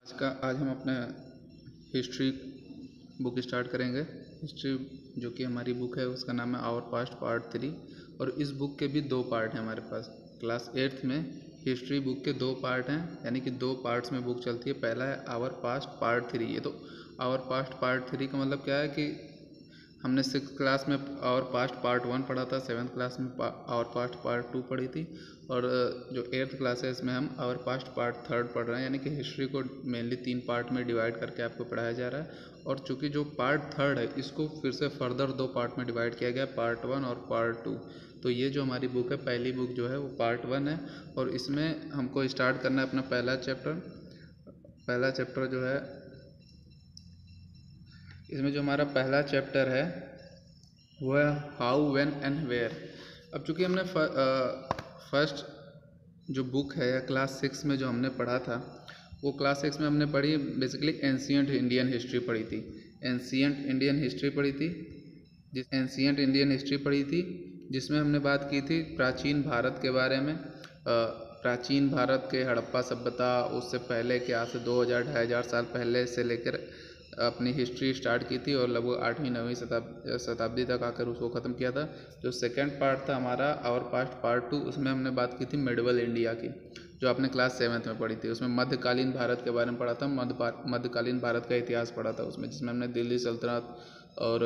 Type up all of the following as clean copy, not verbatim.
आज हम अपना हिस्ट्री बुक स्टार्ट करेंगे। हिस्ट्री जो कि हमारी बुक है उसका नाम है आवर पास्ट पार्ट 3। और इस बुक के भी दो पार्ट हैं हमारे पास। क्लास 8th में हिस्ट्री बुक के दो पार्ट हैं, यानी कि दो पार्ट्स में बुक चलती है। पहला है आवर पास्ट पार्ट 3। ये तो आवर पास्ट पार्ट 3 का मतलब क्या है कि हमने 6th क्लास में आवर पास्ट पार्ट 1 पढ़ा था, 7th क्लास में आवर पास्ट पार्ट 2 पढ़ी थी, और जो 8th क्लास है इसमें हम आवर पास्ट पार्ट 3 पढ़ रहे हैं। यानी कि हिस्ट्री को मेनली 3 पार्ट में डिवाइड करके आपको पढ़ाया जा रहा है। और चूँकि जो पार्ट 3 है इसको फिर से फर्दर दो पार्ट में डिवाइड किया गया, पार्ट 1 और पार्ट 2। तो ये जो हमारी बुक है, पहली बुक जो है वो पार्ट 1 है, और इसमें हमको स्टार्ट करना है अपना पहला चैप्टर जो है, इसमें जो हमारा पहला चैप्टर है वो है हाउ, व्हेन एंड वेयर। अब चूँकि हमने फर्स्ट जो बुक है या क्लास 6 में जो हमने पढ़ा था, वो क्लास 6 में हमने पढ़ी बेसिकली एंशियंट इंडियन हिस्ट्री पढ़ी थी। एंशियंट इंडियन हिस्ट्री पढ़ी थी जिसमें हमने बात की थी प्राचीन भारत के बारे में। प्राचीन भारत के हड़प्पा सभ्यता, उससे पहले के आज से 2000-2500 साल पहले से लेकर अपनी हिस्ट्री स्टार्ट की थी और लगभग 8वीं-9वीं शताब्दी तक आकर उसको ख़त्म किया था। जो सेकंड पार्ट था हमारा आवर पास्ट पार्ट 2, उसमें हमने बात की थी मिडिवल इंडिया की, जो आपने क्लास 7th में पढ़ी थी। उसमें मध्यकालीन भारत के बारे में पढ़ा था, मध्यकालीन भारत का इतिहास पढ़ा था उसमें, जिसमें हमने दिल्ली सल्तनत और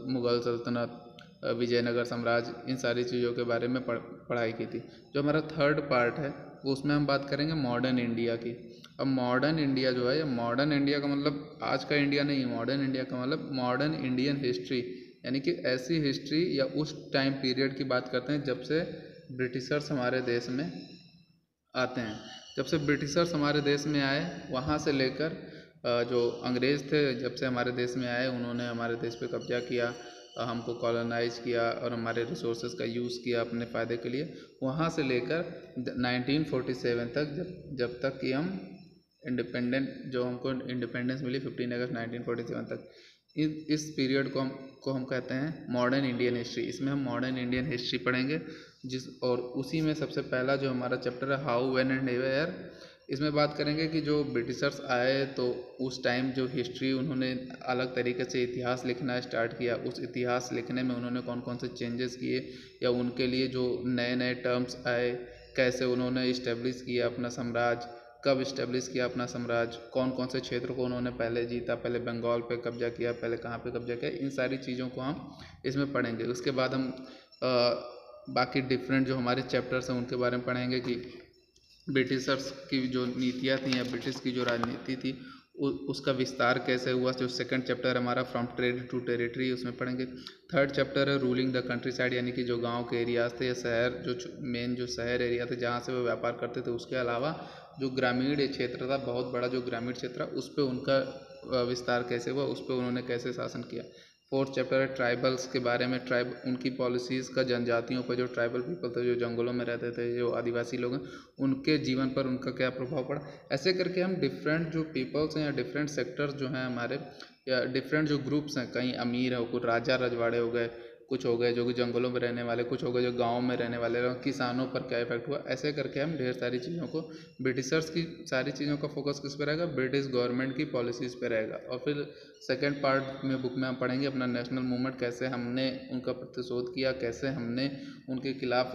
मुग़ल सल्तनत, विजयनगर साम्राज्य, इन सारी चीज़ों के बारे में पढ़ाई की थी। जो हमारा थर्ड पार्ट है उसमें हम बात करेंगे मॉडर्न इंडिया की। अब मॉडर्न इंडिया जो है, मॉडर्न इंडिया का मतलब आज का इंडिया नहीं, मॉडर्न इंडिया का मतलब मॉडर्न इंडियन हिस्ट्री, यानी कि ऐसी हिस्ट्री या उस टाइम पीरियड की बात करते हैं जब से ब्रिटिशर्स हमारे देश में आते हैं। जब से ब्रिटिशर्स हमारे देश में आए, वहाँ से लेकर जो अंग्रेज़ थे जब से हमारे देश में आए, उन्होंने हमारे देश पे कब्जा किया, हमको कॉलोनाइज़ किया और हमारे रिसोर्सेज का यूज़ किया अपने फ़ायदे के लिए। वहाँ से लेकर 1947 तक, जब तक कि हम जो हमको इंडिपेंडेंस मिली 15 अगस्त 1947 तक, इस पीरियड को हम कहते हैं मॉडर्न इंडियन हिस्ट्री। इसमें हम मॉडर्न इंडियन हिस्ट्री पढ़ेंगे और उसी में सबसे पहला जो हमारा चैप्टर है हाउ, व्हेन एंड वेयर, इसमें बात करेंगे कि जो ब्रिटिशर्स आए तो उस टाइम जो हिस्ट्री उन्होंने अलग तरीके से इतिहास लिखना स्टार्ट किया। उस इतिहास लिखने में उन्होंने कौन कौन से चेंजेस किए, या उनके लिए जो नए नए टर्म्स आए, कैसे उन्होंने इस्टेब्लिश किया अपना साम्राज्य, कब इस्टेब्लिश किया अपना साम्राज्य, कौन कौन से क्षेत्र को उन्होंने पहले जीता, पहले बंगाल पे कब्जा किया, पहले कहाँ पे कब्जा किया, इन सारी चीज़ों को हम इसमें पढ़ेंगे। उसके बाद हम बाकी डिफरेंट जो हमारे चैप्टर्स हैं उनके बारे में पढ़ेंगे कि ब्रिटिशर्स की जो नीतियाँ थी या ब्रिटिश की जो राजनीति थी उसका विस्तार कैसे हुआ। जो सेकंड चैप्टर हमारा फ्रॉम ट्रेड टू टेरिटरी, उसमें पढ़ेंगे। थर्ड चैप्टर है रूलिंग द कंट्री साइड, यानी कि जो गांव के एरियाज थे या शहर, जो मेन जो शहर एरिया थे जहां से वो व्यापार करते थे, उसके अलावा जो ग्रामीण क्षेत्र था, बहुत बड़ा जो ग्रामीण क्षेत्र, उस पर उनका विस्तार कैसे हुआ, उस पर उन्होंने कैसे शासन किया। फोर्थ चैप्टर है ट्राइबल्स के बारे में, उनकी पॉलिसीज़ का, जनजातियों पर, जो ट्राइबल पीपल थे, जो जंगलों में रहते थे, जो आदिवासी लोग हैं, उनके जीवन पर उनका क्या प्रभाव पड़ा। ऐसे करके हम डिफरेंट जो पीपल्स हैं या डिफरेंट सेक्टर्स जो हैं हमारे, या डिफरेंट जो ग्रुप्स हैं, कहीं अमीर है, कुछ राजा रजवाड़े हो गए, कुछ हो गए जो कि जंगलों में रहने वाले, कुछ हो गए जो गाँव में रहने वाले, किसानों पर क्या इफेक्ट हुआ, ऐसे करके हम ढेर सारी चीज़ों को, ब्रिटिशर्स की सारी चीज़ों का फोकस किस पे रहेगा, ब्रिटिश गवर्नमेंट की पॉलिसीज़ पे रहेगा। और फिर सेकेंड पार्ट में बुक में हम पढ़ेंगे अपना नेशनल मूवमेंट, कैसे हमने उनका प्रतिशोध किया, कैसे हमने उनके खिलाफ,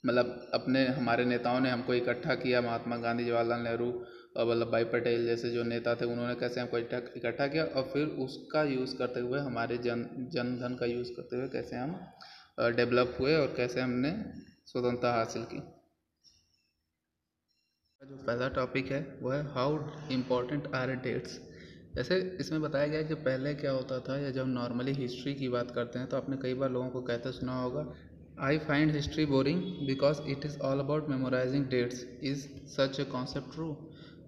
मतलब हमारे नेताओं ने हमको इकट्ठा किया, महात्मा गांधी, जवाहरलाल नेहरू और वल्लभ भाई पटेल जैसे जो नेता थे, उन्होंने कैसे हमको इकट्ठा किया, और फिर उसका यूज़ करते हुए, हमारे जन धन का यूज़ करते हुए कैसे हम डेवलप हुए और कैसे हमने स्वतंत्रता हासिल की। जो पहला टॉपिक है वो है हाउ इम्पोर्टेंट आर डेट्स। जैसे इसमें बताया गया है कि पहले क्या होता था, या जब नॉर्मली हिस्ट्री की बात करते हैं तो आपने कई बार लोगों को कहते सुना होगा, I find history boring because it is all about memorising dates, is such a concept true.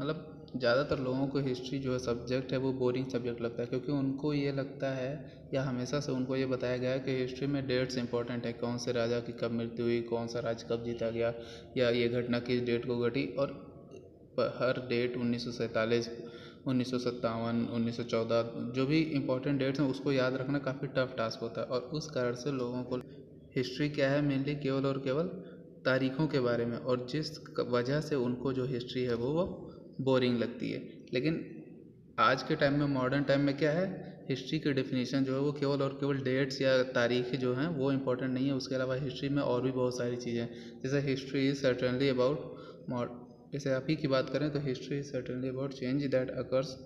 मतलब ज़्यादातर लोगों को हिस्ट्री जो है सब्जेक्ट है वो बोरिंग सब्जेक्ट लगता है, क्योंकि उनको ये लगता है, या हमेशा से उनको ये बताया गया है कि हिस्ट्री में डेट्स इंपॉर्टेंट है, कौन से राजा की कब मृत्यु हुई, कौन सा राज्य कब जीता गया, या ये घटना किस डेट को घटी। और हर डेट 1947, 1957, 1914, जो भी इंपॉर्टेंट डेट्स हैं उसको याद रखना काफ़ी टफ टास्क होता है। और उस कारण से लोगों को हिस्ट्री क्या है, मेनली केवल और केवल तारीखों के बारे में, और जिस वजह से उनको जो हिस्ट्री है वो बोरिंग लगती है। लेकिन आज के टाइम में, मॉडर्न टाइम में क्या है, हिस्ट्री की डेफिनेशन जो है वो केवल और केवल डेट्स या तारीखें जो हैं वो इम्पोर्टेंट नहीं है। उसके अलावा हिस्ट्री में और भी बहुत सारी चीज़ें हैं। जैसे हिस्ट्री इज़ सर्टेनली अबाउट, जैसे अभी की बात करें तो history is certainly about change that occurs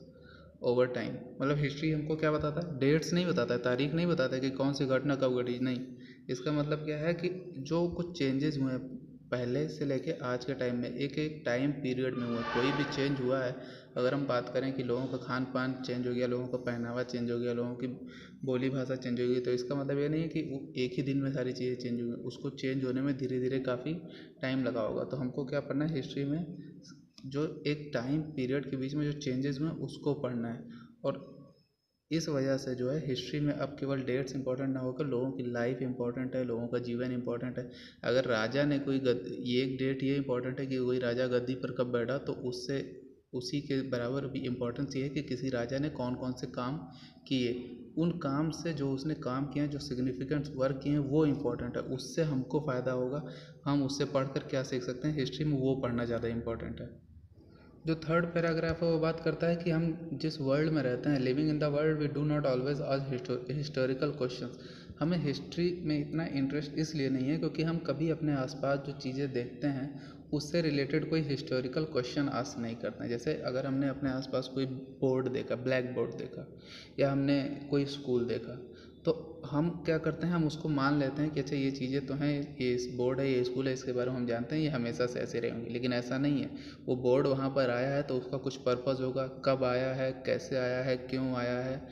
over time. मतलब हिस्ट्री हमको क्या बताता है, डेट्स नहीं बताता है, तारीख नहीं बताता है कि कौन सी घटना कब घटी, नहीं। इसका मतलब क्या है कि जो कुछ चेंजेस हुए हैं पहले से लेके आज के टाइम में, एक एक टाइम पीरियड में हुआ, कोई भी चेंज हुआ है। अगर हम बात करें कि लोगों का खान पान चेंज हो गया, लोगों का पहनावा चेंज हो गया, लोगों की बोली भाषा चेंज हो गई, तो इसका मतलब ये नहीं है कि वो एक ही दिन में सारी चीज़ें चेंज हुई। उसको चेंज होने में धीरे धीरे काफ़ी टाइम लगा होगा। तो हमको क्या पढ़ना है, हिस्ट्री में जो एक टाइम पीरियड के बीच में जो चेंजेस हुए उसको पढ़ना है। और इस वजह से जो है हिस्ट्री में अब केवल डेट्स इंपॉर्टेंट ना होकर लोगों की लाइफ इंपॉर्टेंट है, लोगों का जीवन इंपॉर्टेंट है। अगर राजा ने कोई ये एक डेट ये इंपॉर्टेंट है कि कोई राजा गद्दी पर कब बैठा, तो उससे उसी के बराबर भी इम्पोर्टेंस ये है कि किसी राजा ने कौन कौन से काम किए, उन काम से जो उसने काम किए हैं, जो सिग्निफिकेंट वर्क किए हैं वो इम्पोर्टेंट है, उससे हमको फ़ायदा होगा। हम उससे पढ़कर क्या सीख सकते हैं, हिस्ट्री में वो पढ़ना ज़्यादा इंपॉर्टेंट है। जो थर्ड पैराग्राफ है वो बात करता है कि हम जिस वर्ल्ड में रहते हैं, living in the world we do not always ask historical questions. हमें हिस्ट्री में इतना इंटरेस्ट इसलिए नहीं है क्योंकि हम कभी अपने आसपास जो चीज़ें देखते हैं उससे रिलेटेड कोई हिस्टोरिकल क्वेश्चन आस्क नहीं करते हैं। जैसे अगर हमने अपने आसपास कोई बोर्ड देखा, ब्लैक बोर्ड देखा, या हमने कोई स्कूल देखा, तो हम क्या करते हैं, हम उसको मान लेते हैं कि अच्छा ये चीज़ें तो हैं, ये इस बोर्ड है, ये स्कूल है, इसके बारे में हम जानते हैं, ये हमेशा से ऐसे रहेंगे। लेकिन ऐसा नहीं है। वो बोर्ड वहाँ पर आया है तो उसका कुछ पर्पज़ होगा, कब आया है, कैसे आया है, क्यों आया है,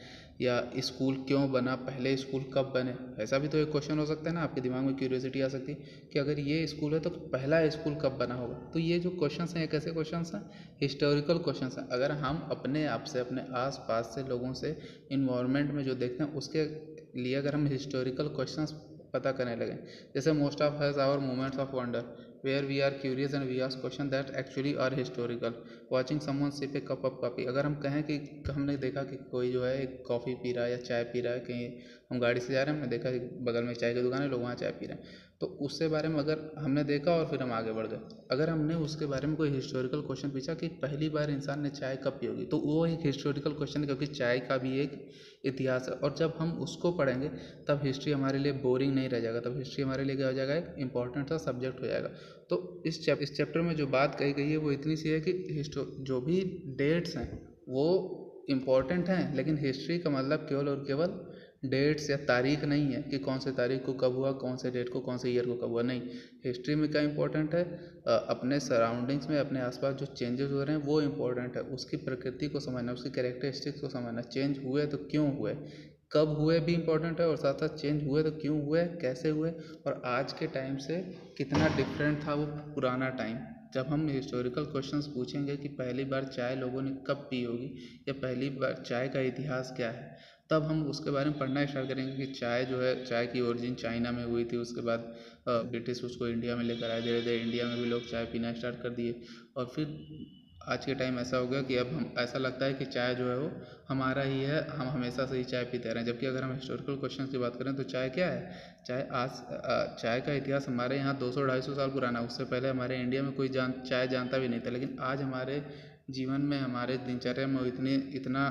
या स्कूल क्यों बना, पहले स्कूल कब बने। ऐसा भी तो एक क्वेश्चन हो सकता है ना, आपके दिमाग में क्यूरियोसिटी आ सकती है कि अगर ये स्कूल है तो पहला स्कूल कब बना होगा। तो ये जो क्वेश्चंस हैं ये कैसे क्वेश्चंस हैं, हिस्टोरिकल क्वेश्चंस हैं। अगर हम अपने आप से, अपने आस पास से, लोगों से, इन्वायरमेंट में जो देखते हैं उसके लिए अगर हम हिस्टोरिकल क्वेश्चंस पता करने लगे, जैसे most of has our moments of wonder where we are curious and we ask question that actually are historical, watching someone sip a cup of coffee. अगर हम कहें कि हमने देखा कि कोई जो है एक कॉफ़ी पी रहा है या चाय पी रहा है, कहीं हम गाड़ी से जा रहे हैं, हमने देखा कि बगल में चाय की दुकान है, लोग वहाँ चाय पी रहे हैं, तो उससे बारे में अगर हमने देखा और फिर हम आगे बढ़ गए, अगर हमने उसके बारे में कोई हिस्टोरिकल क्वेश्चन पूछा कि पहली बार इंसान ने चाय कब पी होगी, तो वो एक हिस्टोरिकल क्वेश्चन है क्योंकि चाय का भी एक इतिहास है। और जब हम उसको पढ़ेंगे तब हिस्ट्री हमारे लिए बोरिंग नहीं रह जाएगा, तब हिस्ट्री हमारे लिए क्या हो जाएगा, एक इंपॉर्टेंट सा सब्जेक्ट हो जाएगा। तो इस चैप्टर में जो बात कही गई है वो इतनी सी है कि जो भी डेट्स हैं वो इम्पॉर्टेंट हैं, लेकिन हिस्ट्री का मतलब केवल और केवल डेट्स या तारीख नहीं है कि कौन से तारीख को कब हुआ, कौन से डेट को, कौन से ईयर को कब हुआ, नहीं। हिस्ट्री में क्या इंपॉर्टेंट है, अपने सराउंडिंग्स में, अपने आसपास जो चेंजेस हो रहे हैं वो इंपॉर्टेंट है, उसकी प्रकृति को समझना, उसकी कैरेक्टरिस्टिक्स को समझना, चेंज हुए तो क्यों हुए, कब हुए भी इंपॉर्टेंट है, और साथ साथ चेंज हुए तो क्यों हुए, कैसे हुए, और आज के टाइम से कितना डिफरेंट था वो पुराना टाइम। जब हम हिस्टोरिकल क्वेश्चंस पूछेंगे कि पहली बार चाय लोगों ने कब पी होगी, या पहली बार चाय का इतिहास क्या है, तब हम उसके बारे में पढ़ना स्टार्ट करेंगे कि चाय जो है, चाय की ओरिजिन चाइना में हुई थी, उसके बाद ब्रिटिश उसको इंडिया में लेकर आए, धीरे धीरे इंडिया में भी लोग चाय पीना स्टार्ट कर दिए, और फिर आज के टाइम ऐसा हो गया कि अब हम ऐसा लगता है कि चाय जो है वो हमारा ही है, हम हमेशा से ही चाय पीते रहे हैं। जबकि अगर हम हिस्टोरिकल क्वेश्चन की बात करें तो चाय क्या है, चाय का इतिहास हमारे यहाँ 200-250 साल पुराना है। उससे पहले हमारे इंडिया में कोई चाय जानता भी नहीं था, लेकिन आज हमारे जीवन में, हमारे दिनचर्या में इतना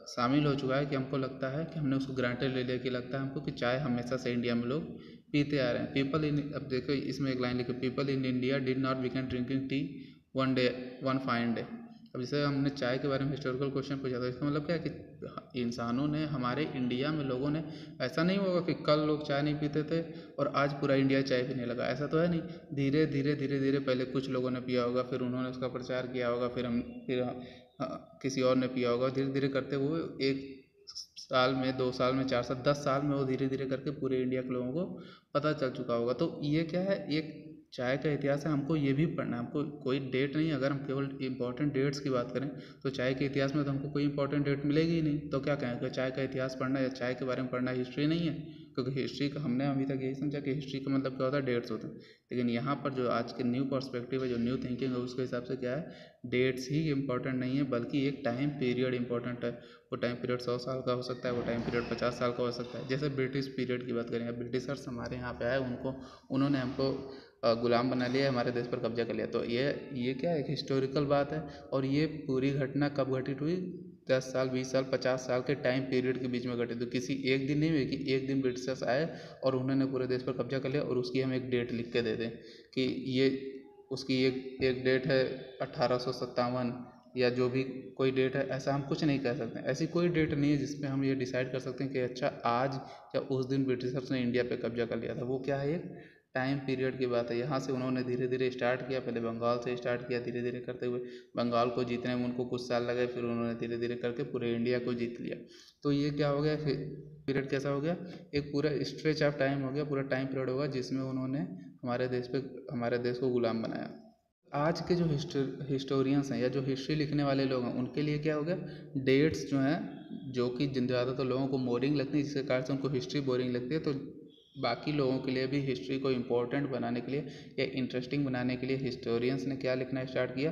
शामिल हो चुका है कि हमको लगता है कि हमने उसको ग्रांटेड ले लिया, कि लगता है हमको कि चाय हमेशा से इंडिया में लोग पीते आ रहे हैं। पीपल इन, अब देखो इसमें एक लाइन लिखी, people in India did not begin drinking tea one fine day. अब जैसे हमने चाय के बारे में हिस्टोरिकल क्वेश्चन पूछा था, इसका मतलब क्या है कि इंसानों ने, हमारे इंडिया में लोगों ने, ऐसा नहीं होगा कि कल लोग चाय नहीं पीते थे और आज पूरा इंडिया चाय पीने लगा, ऐसा तो है नहीं। धीरे धीरे धीरे धीरे पहले कुछ लोगों ने पिया होगा, फिर उन्होंने उसका प्रचार किया होगा, फिर किसी और ने पिया होगा, धीरे धीरे करते हुए 1 साल में, 2 साल में, 4 साल, 10 साल में वो धीरे धीरे करके पूरे इंडिया के लोगों को पता चल चुका होगा। तो ये क्या है, एक चाय का इतिहास है, हमको ये भी पढ़ना है। हमको कोई डेट नहीं, अगर हम केवल इंपॉर्टेंट डेट्स की बात करें तो चाय के इतिहास में तो हमको कोई इंपॉर्टेंट डेट मिलेगी ही नहीं। तो क्या कहें कि चाय का इतिहास पढ़ना या चाय के बारे में पढ़ना हिस्ट्री नहीं है, क्योंकि हिस्ट्री का हमने अभी तक यही समझा कि हिस्ट्री का मतलब क्या होता है, डेट्स होते हैं। लेकिन यहाँ पर जो आज के न्यू पर्सपेक्टिव है, जो न्यू थिंकिंग है, उसके हिसाब से क्या है, डेट्स ही इंपॉर्टेंट नहीं है, बल्कि एक टाइम पीरियड इंपॉर्टेंट है। वो टाइम पीरियड 100 साल का हो सकता है, वो टाइम पीरियड 50 साल का हो सकता है। जैसे ब्रिटिश पीरियड की बात करें, ब्रिटिशर्स हमारे यहाँ पे आए, उन्होंने हमको गुलाम बना लिया, हमारे देश पर कब्जा कर लिया। तो ये क्या एक हिस्टोरिकल बात है। और ये पूरी घटना कब घटित हुई? 10 साल, 20 साल, 50 साल के टाइम पीरियड के बीच में घटित हुई। किसी एक दिन नहीं हुई कि एक दिन ब्रिटिशर्स आए और उन्होंने पूरे देश पर कब्जा कर लिया और उसकी हम एक डेट लिख के दे दें कि ये उसकी एक डेट है 1857 या जो भी कोई डेट है। ऐसा हम कुछ नहीं कह सकते। ऐसी कोई डेट नहीं है जिसमें हम ये डिसाइड कर सकते हैं कि अच्छा आज या उस दिन ब्रिटिशर्स ने इंडिया पे कब्जा कर लिया था। वो क्या है, एक टाइम पीरियड की बात है। यहाँ से उन्होंने धीरे धीरे स्टार्ट किया, पहले बंगाल से स्टार्ट किया, धीरे धीरे करते हुए बंगाल को जीतने में उनको कुछ साल लगे, फिर उन्होंने धीरे धीरे करके पूरे इंडिया को जीत लिया। तो ये क्या हो गया, फिर पीरियड कैसा हो गया, एक पूरा स्ट्रेच ऑफ टाइम हो गया, पूरा टाइम पीरियड होगा जिसमें उन्होंने हमारे देश को गुलाम बनाया। आज के जो हिस्टोरियंस हैं या जो हिस्ट्री लिखने वाले लोग हैं उनके लिए क्या हो गया, डेट्स जो हैं जो कि ज़्यादातर लोगों को बोरिंग लगती है, जिसके कारण से उनको हिस्ट्री बोरिंग लगती है, तो बाकी लोगों के लिए भी हिस्ट्री को इम्पोर्टेंट बनाने के लिए या इंटरेस्टिंग बनाने के लिए हिस्टोरियंस ने क्या लिखना स्टार्ट किया,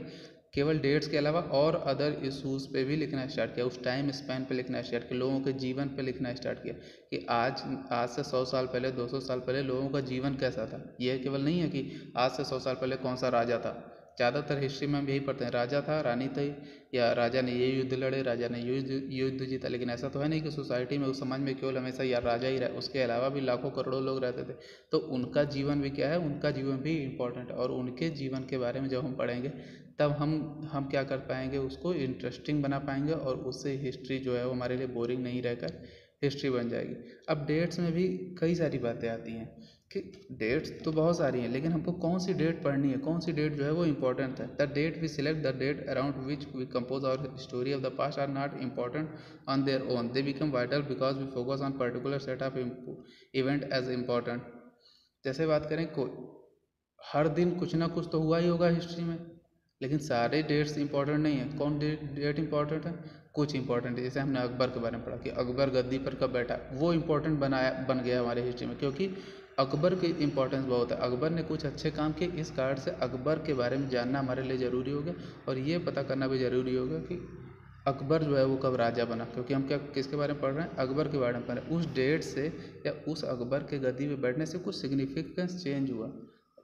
केवल डेट्स के अलावा और अदर इशूज़ पे भी लिखना स्टार्ट किया। उस टाइम स्पैन पे लिखना स्टार्ट किया, लोगों के जीवन पे लिखना स्टार्ट किया कि आज से 100 साल पहले, 200 साल पहले लोगों का जीवन कैसा था। यह केवल नहीं है कि आज से 100 साल पहले कौन सा राजा था। ज़्यादातर हिस्ट्री में हम यही पढ़ते हैं, राजा था, रानी थी, या राजा ने ये युद्ध लड़े, राजा ने युद्ध जीता। लेकिन ऐसा तो है नहीं कि सोसाइटी में, उस समाज में केवल हमेशा या राजा ही रहे, उसके अलावा भी लाखों करोड़ों लोग रहते थे। तो उनका जीवन भी क्या है, उनका जीवन भी इम्पोर्टेंट है। और उनके जीवन के बारे में जब हम पढ़ेंगे तब हम क्या कर पाएंगे, उसको इंटरेस्टिंग बना पाएंगे और उससे हिस्ट्री जो है वो हमारे लिए बोरिंग नहीं रहकर हिस्ट्री बन जाएगी। अब डेट्स में भी कई सारी बातें आती हैं कि डेट्स तो बहुत सारी हैं, लेकिन हमको कौन सी डेट पढ़नी है, कौन सी डेट जो है वो इम्पोर्टेंट है। The date we select, the date around which we compose our story of the past are not important on their own, they become vital because we focus on particular set of event as important. जैसे बात करें, हर दिन कुछ ना कुछ तो हुआ ही होगा हिस्ट्री में, लेकिन सारे डेट्स इंपॉर्टेंट नहीं है। कौन डेट इंपॉर्टेंट है, कुछ इंपॉर्टेंट है। जैसे हमने अकबर के बारे में पढ़ा कि अकबर गद्दी पर कब बैठा, वो इंपॉर्टेंट बन गया हमारे हिस्ट्री में, क्योंकि अकबर की इंपॉर्टेंस बहुत है। अकबर ने कुछ अच्छे काम किए, इस कारण से अकबर के बारे में जानना हमारे लिए ज़रूरी हो गया। और ये पता करना भी ज़रूरी होगा कि अकबर जो है वो कब राजा बना, क्योंकि हम क्या किसके बारे में पढ़ रहे हैं, अकबर के बारे में पढ़ रहे हैं। उस डेट से या उस अकबर के गद्दी पे बैठने से कुछ सिग्निफिकेंस चेंज हुआ,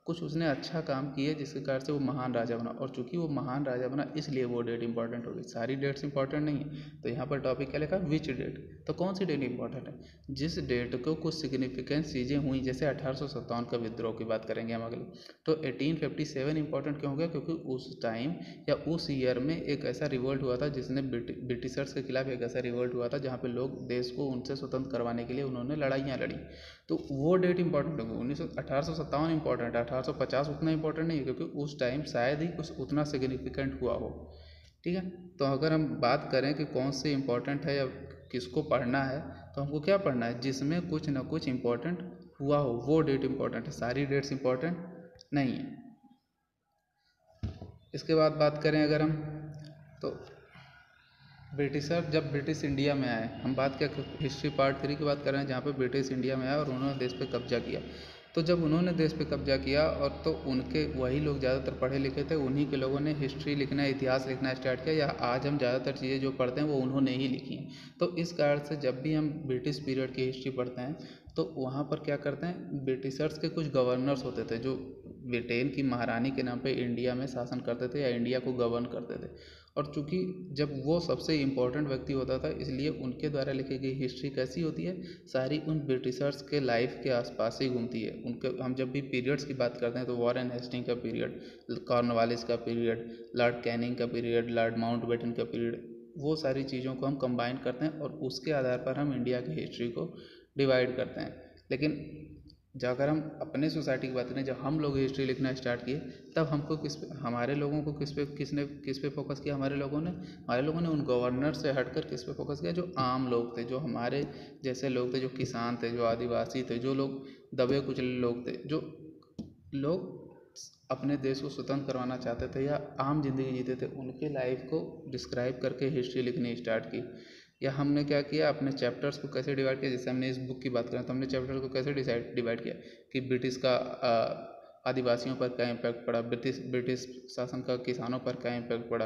कुछ उसने अच्छा काम किए जिसके कारण से वो महान राजा बना। और चूंकि वो महान राजा बना इसलिए वो डेट इंपॉर्टेंट हो गई। सारी डेट्स इंपॉर्टेंट नहीं है। तो यहाँ पर टॉपिक क्या लिखा, विच डेट। तो कौन सी डेट इंपॉर्टेंट है, जिस डेट को कुछ सिग्निफिकेंस चीज़ें हुई। जैसे 1857 का विद्रोह की बात करेंगे हम अगले। तो 1857 इंपॉर्टेंट क्यों हो गया, क्योंकि उस टाइम या उस ईयर में एक ऐसा रिवोल्ट हुआ था जिसने ब्रिटिशर्स के खिलाफ एक ऐसा रिवोल्ट हुआ था जहाँ पे लोग देश को उनसे स्वतंत्र करवाने के लिए उन्होंने लड़ाइयाँ लड़ी। तो वो डेट इंपॉर्टेंट होगी। 1857 इंपॉर्टेंट है, 1850 उतना इंपॉर्टेंट नहीं है, क्योंकि उस टाइम शायद ही कुछ उतना सिग्निफिकेंट हुआ हो। ठीक है। तो अगर हम बात करें कि कौन से इंपॉर्टेंट है या किसको पढ़ना है, तो हमको क्या पढ़ना है, जिसमें कुछ ना कुछ इंपॉर्टेंट हुआ हो, वो डेट इंपॉर्टेंट है। सारी डेट्स इंपॉर्टेंट नहीं है। इसके बाद बात करें अगर हम, तो जब ब्रिटिश इंडिया में आए, हम बात क्या हिस्ट्री पार्ट 3 की बात कर रहे हैं, जहाँ पे ब्रिटिश इंडिया में आए और उन्होंने देश पे कब्जा किया। तो जब उन्होंने देश पे कब्जा किया, और तो उनके वही लोग ज़्यादातर पढ़े लिखे थे, उन्हीं के लोगों ने हिस्ट्री लिखना, इतिहास लिखना स्टार्ट किया। या आज हम ज़्यादातर चीज़ें जो पढ़ते हैं वो उन्होंने ही लिखी हैं। तो इस कारण से जब भी हम ब्रिटिश पीरियड की हिस्ट्री पढ़ते हैं तो वहाँ पर क्या करते हैं, ब्रिटिशर्स के कुछ गवर्नर्स होते थे जो ब्रिटेन की महारानी के नाम पे इंडिया में शासन करते थे या इंडिया को गवर्न करते थे। और चूंकि जब वो सबसे इम्पोर्टेंट व्यक्ति होता था, इसलिए उनके द्वारा लिखी गई हिस्ट्री कैसी होती है, सारी उन ब्रिटिशर्स के लाइफ के आसपास ही घूमती है। उनके हम जब भी पीरियड्स की बात करते हैं तो वॉरेन हेस्टिंग का पीरियड, कॉर्नवालिस का पीरियड, लॉर्ड कैनिंग का पीरियड, लॉर्ड माउंटबेटन का पीरियड, वो सारी चीज़ों को हम कंबाइन करते हैं और उसके आधार पर हम इंडिया की हिस्ट्री को डिवाइड करते हैं। लेकिन जब अगर हम अपने सोसाइटी की बात करें, जब हम लोग हिस्ट्री लिखना स्टार्ट किए, तब हमको हमारे लोगों को किस पे फोकस किया, हमारे लोगों ने उन गवर्नर से हटकर किस पे फोकस किया, जो आम लोग थे, जो हमारे जैसे लोग थे, जो किसान थे, जो आदिवासी थे, जो लोग दबे कुचले लोग थे, जो लोग अपने देश को स्वतंत्र करवाना चाहते थे या आम जिंदगी जीते थे, उनके लाइफ को डिस्क्राइब करके हिस्ट्री लिखनी स्टार्ट की। या हमने क्या किया, अपने चैप्टर्स को कैसे डिवाइड किया। जैसे हमने इस बुक की बात करें तो हमने चैप्टर को कैसे डिवाइड किया कि ब्रिटिश का आदिवासियों पर क्या इम्पैक्ट पड़ा, ब्रिटिश शासन का किसानों पर क्या इम्पैक्ट पड़ा,